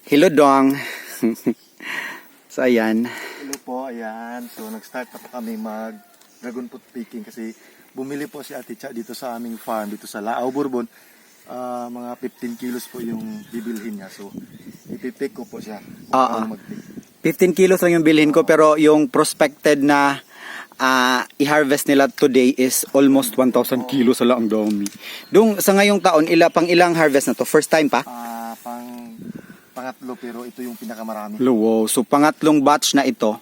Hello, Dong. So, ayan. Hello po, ayan. So, nag-start na po kami mag-dragon fruit picking kasi bumili po si Ate Cha dito sa aming farm, dito sa Lao, Bourbon. Mga 15 kilos po yung bibilhin niya. So, ipipick ko po siya. Paano mag-pick. 15 kilos lang yung bilhin ko, pero yung prospected na i-harvest nila today is almost 1,000 kilos. Ala, ang dami. Dung, sa ngayong taon, pang ilang harvest na to? First time pa? Pangatlo, pero ito yung pinakamarami. Wow. So, pangatlong batch na ito.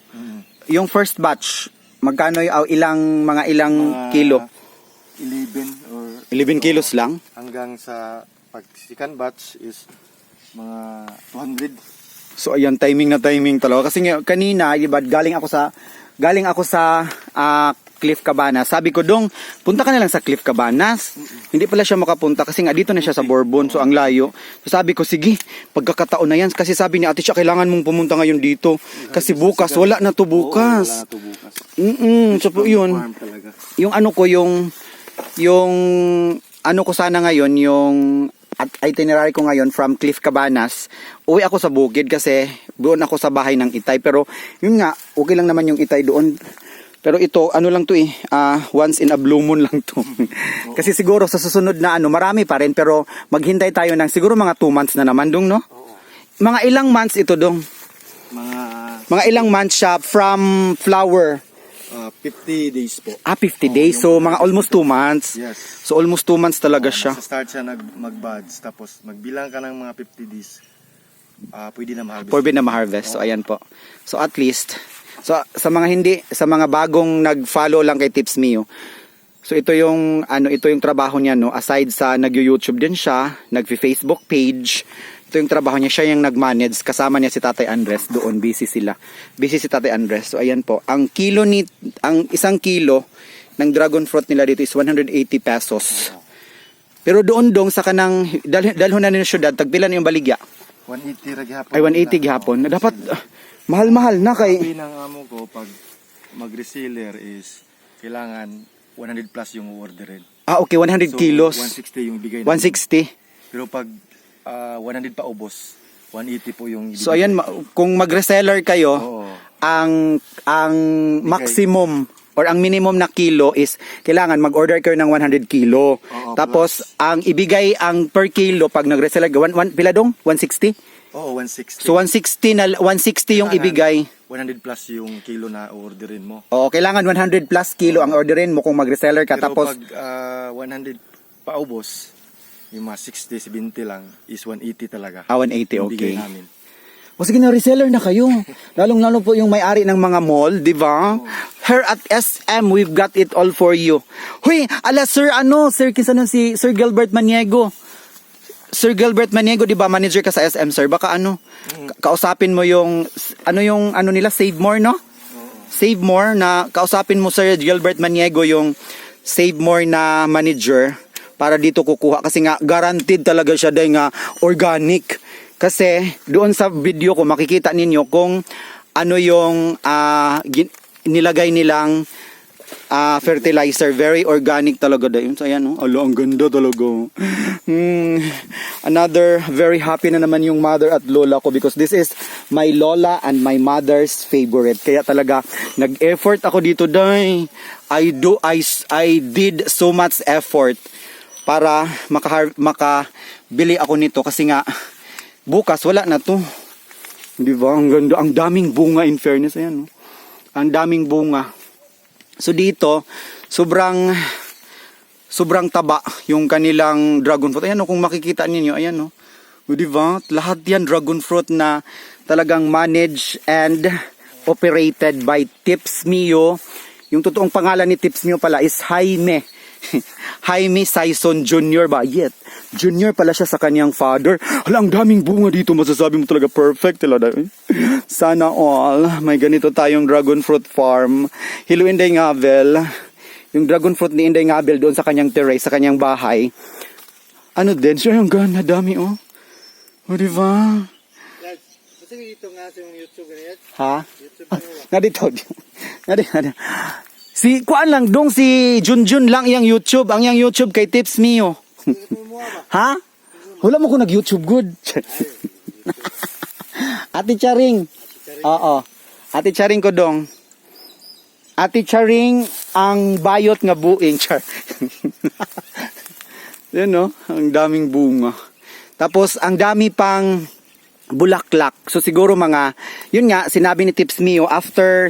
Yung first batch, magkano yung mga ilang kilo? 11 or 11 kilos lang? Hanggang sa pag second batch is mga 200. So ayan, timing na timing talaga. Kasi kanina, diba, galing ako sa Cliff Cabanas. Sabi ko, Dong, punta ka na lang sa Cliff Cabanas. Hindi pala siya makapunta kasi nga dito na siya sa Bourbon. So ang layo. So sabi ko, sige, pagkakataon na yan. Kasi sabi ni Ate siya, kailangan mong pumunta ngayon dito. Kasi bukas, wala na to bukas. Wala na to bukas. So yun, yung ano ko, yung ano ko sana ngayon, yung at itinerary ko ngayon from Cliff Cabanas, uwi ako sa bukid kasi doon ako sa bahay ng Itay. Pero yun nga, okay lang naman yung Itay doon. Pero ito, ano lang to once in a blue moon lang to. Kasi siguro sa susunod na marami pa rin, pero maghintay tayo ng siguro mga 2 months na naman dong, no? Mga ilang months ito dong? Mga ilang months siya from flower? 50 days po. 50 days. So, mga almost 2 months. Yes. So, almost 2 months talaga siya. Start siya mag-buds, tapos magbilang ka ng mga 50 days, pwede na ma-harvest. Pwede na ma-harvest. So, ayan po. So, at least, so, sa mga bagong nag-follow lang kay Tips Mio, so, ito yung trabaho niya, no? Aside sa nag-YouTube din siya, nag-Facebook page, ito yung trabaho niya, siya yung nag-manage, kasama niya si Tatay Andres doon, busy si Tatay Andres. So ayan po, ang isang kilo ng dragon fruit nila dito is 180 pesos. Pero doon sa kanang dalhon na nila syudad, tagpila na yung baligya? 180 ra gihapon. Ay 180 gihapon. Dapat mahal-mahal na kay. Sabi ng amo ko, pag mag-reseller is kailangan 100 plus yung orderin. Okay, 100 so, kilos. 160 yung bigay. 160. Pero pag 100 pa ubos, 180 po yung ibigay. So ayan, kung mag-reseller kayo, ang maximum or ang minimum na kilo is kailangan mag-order kayo ng 100 kilo. Tapos ang ibigay ang per kilo pag nag-reseller pila dong? 160? Oo, 160. So 160 yung ibigay. 100 plus yung kilo na orderin mo. Oo, kailangan 100 plus kilo ang orderin mo kung mag-reseller ka. Pero tapos pag 100 pa ubos, yung mga 60, 70 lang is 180 talaga. 180, yung okay. bigay namin. O sige na, reseller na kayo. Lalong-lalo po yung may-ari ng mga mall, di ba? Here at SM, we've got it all for you. Huy, sir, kisano si Sir Gilbert Maniego. Sir Gilbert Maniego, di ba, manager ka sa SM, sir? Baka kausapin mo yung nila, Save More, no? Save More, na kausapin mo, Sir Gilbert Maniego, yung Save More na manager, para dito kukuha. Kasi nga, guaranteed talaga siya dahil nga organic. Kasi doon sa video ko makikita ninyo kung ano yung nilagay nilang fertilizer. Very organic talaga dahil. So ayan, ang ganda talaga. Another very happy na naman yung mother at lola ko because this is my lola and my mother's favorite. Kaya talaga nag-effort ako dito dahil I did so much effort para makabili ako nito kasi nga bukas wala na to. Di ba? Ang ganda. Ang daming bunga, in fairness. Ayan, no? Ang daming bunga. So dito, sobrang taba yung kanilang dragon fruit. Ayan, no? Kung makikita ninyo, ayan, no? Di ba? Lahat yan dragon fruit na talagang managed and operated by Tips Mio. Yung totoong pangalan ni Tips Mio pala is Jaime Saison Jr. ba? Yet, Junior pala siya sa kanyang father. Ang daming bunga dito. Masasabi mo talaga perfect. Sana all. May ganito tayong dragon fruit farm. Hello, Inday Ngabel. Yung dragon fruit ni Inday Ngabel doon sa kanyang terrace, sa kanyang bahay. Din siya yung gana. Dami, O, diba? Kasi dito nga sa YouTube ganyan. Ha? Nga dito. Kuan lang dong si Junjun lang iyang YouTube. Ang iyang YouTube kay Tips Mio. Ha? Wala mo ko nag-YouTube good. Ate Charing. Oo. Ate Charing ko dong. Ate Charing ang bayot nga buing. Char. Yan no, ang daming bunga. Tapos ang dami pang bulaklak. So siguro mga, yun nga, sinabi ni Tips Mio, after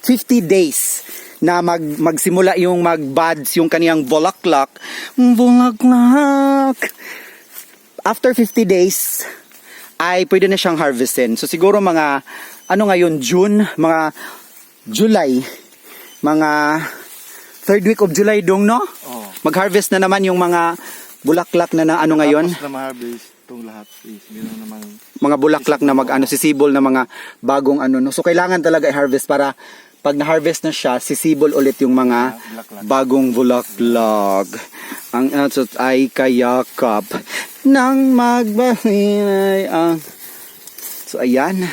50 days na magsimula yung mag-buds yung kaniyang bulaklak. Bulaklak! After 50 days, ay pwede na siyang harvestin. So siguro mga, ano ngayon, June, mga July, mga third week of July dong, no? Oh. Mag-harvest na naman yung mga bulaklak na ano ngayon. Tapos na ma-harvest itong lahat is gano'n namang Mga bulaklak na sisibol na mga bagong ano, no? So kailangan talaga i-harvest para pag na-harvest na siya, sisibol ulit yung mga bulaklak. bagong bulaklak. Ang atot ay kayakap nang magbahinay ang... So ayan.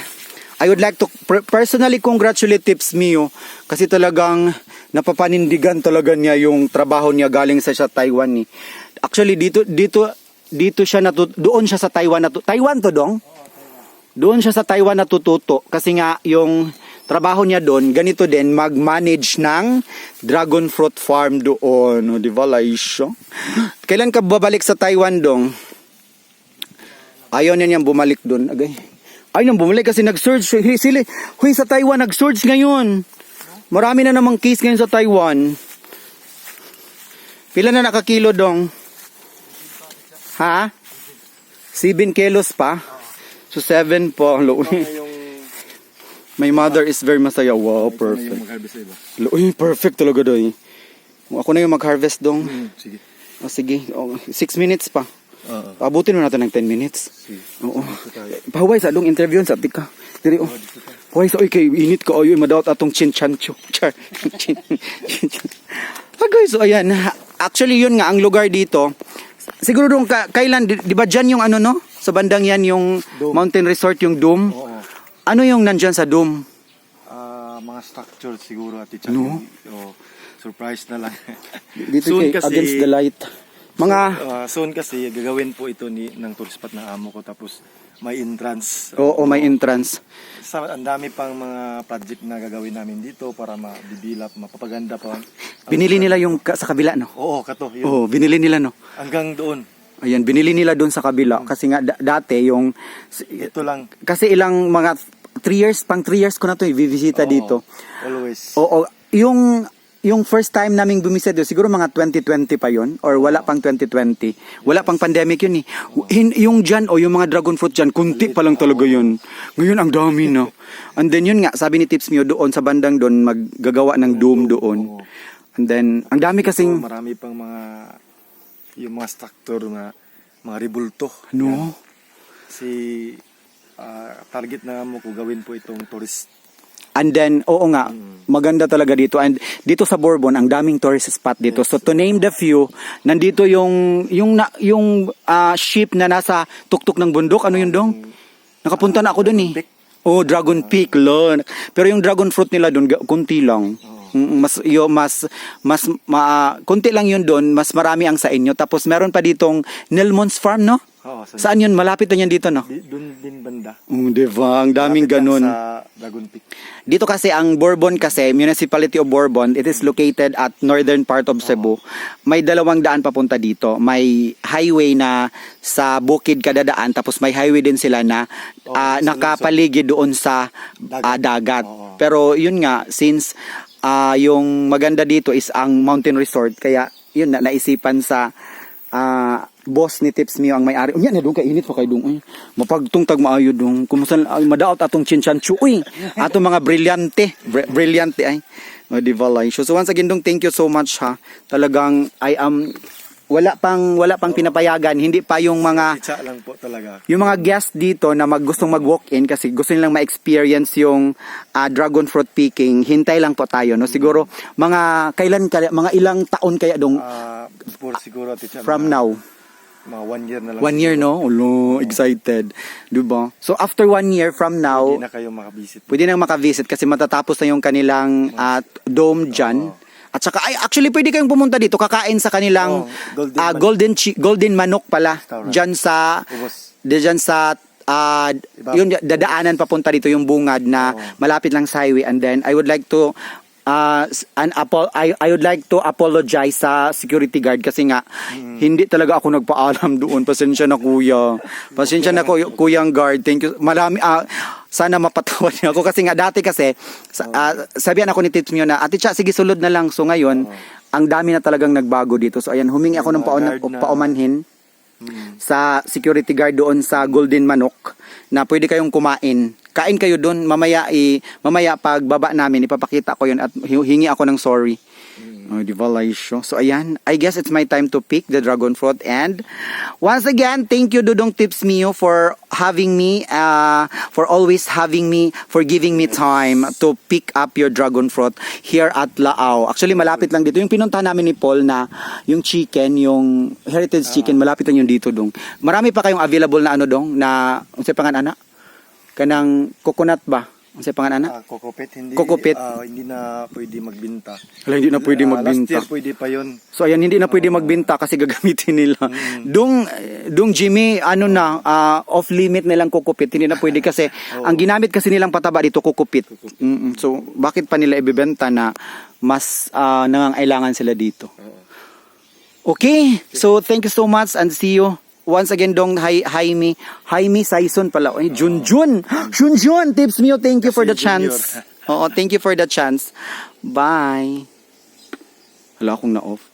I would like to personally congratulate Tips Mio kasi talagang napapanindigan talaga niya yung trabaho niya galing sa Taiwan ni. Actually dito siya doon siya sa Taiwan Taiwan to dong? Doon siya sa Taiwan natututo kasi nga yung trabaho niya doon ganito din mag-manage ng dragon fruit farm doon, no, di ba Laisha? Kailan ka babalik sa Taiwan dong? Ayaw niya niyang bumalik doon, agay. Ay nang bumalik kasi nag-surge sila. Huy, sa Taiwan nag-surge ngayon. Marami na namang case ngayon sa Taiwan. Pila na nakakilo dong? Ha? 7 kilos pa? So 7 po. My mother is very masaya. Wow, perfect. mag-harvest sa iba. Uy, perfect talaga doy. Ako na yung mag-harvest dong. Sige. Sige. 6 minutes pa. Oo. Abutin mo natin ng 10 minutes. Sige. Oo. Dito tayo. Pahuway sa dong interview sa tika. Diri oh. Dito tayo. Huway sa kay init ko ayoy madawat atong chinchancho. Char. Okay, so ayan. Actually yun nga ang lugar dito. Siguro dong kailan di ba diyan yung ano no? Sa bandang yan yung Dome. mountain resort yung Dome. Oo. Ano yung nandyan sa Dome? Mga structure siguro at No. Surprise na lang. Dito Soon kay kasi- against the light. Mga Soon kasi gagawin po ito ng tourist spot ng amo ko tapos may entrance. oo, may entrance. Ang dami pang mga project na gagawin namin dito para ma-develop, mapapaganda pa. Binili nila yung sa kabila no. Oo, kato. Yun. Oo, binili nila no. Hanggang doon. Ayan, binili nila doon sa kabila kasi nga dati yung Ito lang. kasi ilang mga 3 years ko na to i-visita Oo, dito. Always. Oo, yung first time naming bumisita doon, siguro mga 2020 pa yon or wala pang 2020. Wala pang pandemic yun eh. Yung dyan o yung mga dragon fruit dyan, kunti pa lang talaga yun. Ngayon ang dami no. And then yun nga, sabi ni Tips Mio doon sa bandang doon, maggagawa ng dome doon. Oo. And then, ang dami kasing... Marami pang yung mga structure na mga rebulto. No? Si target na mo ko gawin po itong tourist. And then, oo nga, maganda talaga dito. And dito sa Bourbon, ang daming tourist spot dito. So to name the few, nandito yung ship na nasa tuktok ng bundok. Ano yun dong? Nakapunta na ako dun eh. Peak. Oh, Dragon Peak, lo. Pero yung dragon fruit nila dun, kunti lang. Kunti lang yun dun, mas marami ang sa inyo. Tapos meron pa ditong Nelmons Farm, no? Oo, Saan yun? Malapit na yan dito, no? Doon din banda. Diba? Ang daming Malapit lang ganun. Sa Dragon Peak. Dito kasi ang Bourbon kasi, Municipality of Bourbon, it is located at northern part of Cebu. May 200 papunta dito. May highway na sa bukid kada daan, tapos may highway din sila na nakapaligid doon sa dagat. Oo. Pero yun nga, since yung maganda dito is ang mountain resort, kaya yun na naisipan sa boss ni Tips Mio ang may-ari. Unya na doon kay init pa kay doon. Mapagtungtag maayo doon. Kumusta madaot atong chinchanchu. Uy, atong mga brilyante. Brilyante ay. Di ba like? So once again dong thank you so much ha. Talagang I am wala pang pinapayagan, hindi pa yung mga Itsa lang po talaga. yung mga guest dito na gustong mag-walk-in kasi gusto nilang ma-experience yung dragon fruit picking, hintay lang po tayo, no? Siguro mga mga ilang taon kaya dong Siguro teacher, from now. Mga 1 year na lang. 1 year, no? Ulo, excited. Diba? So after 1 year from now, Hindi na kayo makabisit. pwede nang makavisit kasi matatapos na yung kanilang dome dyan. At saka, actually pwede kayong pumunta dito, kakain sa kanilang golden golden manok pala. Restaurant. Dyan sa Ubos. dyan sa yung dadaanan papunta dito yung bungad na malapit lang sa highway, and then I would like to I would like to apologize sa security guard kasi nga hindi talaga ako nagpaalam doon. Pasensya na kuya. Pasensya na kuyang guard. Thank you. Marami sana mapatawad niyo ako kasi nga dati kasi sabihan ako ni Tits Mio na Ate Cha, sige sulod na lang. So ngayon, ang dami na talagang nagbago dito. So ayan, humingi ako ng paumanhin sa security guard doon sa Golden Manok na pwede kayong kumain. Kain kayo doon, mamaya pag baba namin ipapakita ko 'yun at hingi ako ng sorry. Oh, di ba, Laisyo? So ayan, I guess it's my time to pick the dragon fruit, and once again, thank you Dudong Tips Mio for having me, for always having me, for giving me time to pick up your dragon fruit here at Lao. Actually, malapit lang dito. Yung pinuntahan namin ni Paul na yung chicken, yung heritage chicken, malapit lang yung dito dong. Marami pa kayong available na ano dong, na, unsay pangan ana? Kanang coconut ba? Unsay pangan ana? Kokopit, Kokopit. Hindi na pwede magbinta. Wala, hindi na pwede magbinta. Last year pwede pa yun. So ayan, hindi na pwede magbenta kasi gagamitin nila. Dung Jimmy, ano na, off limit nilang kukupit. Hindi na pwede kasi ang ginamit kasi nilang pataba dito kukupit. So bakit pa nila ibebenta na mas nangangailangan sila dito? Okay, so thank you so much and see you once again dong. Jaime Saison pala. Oy, Junjun Tips Mio, thank you for the chance. Oo, thank you for the chance. Bye. Wala akong na-off.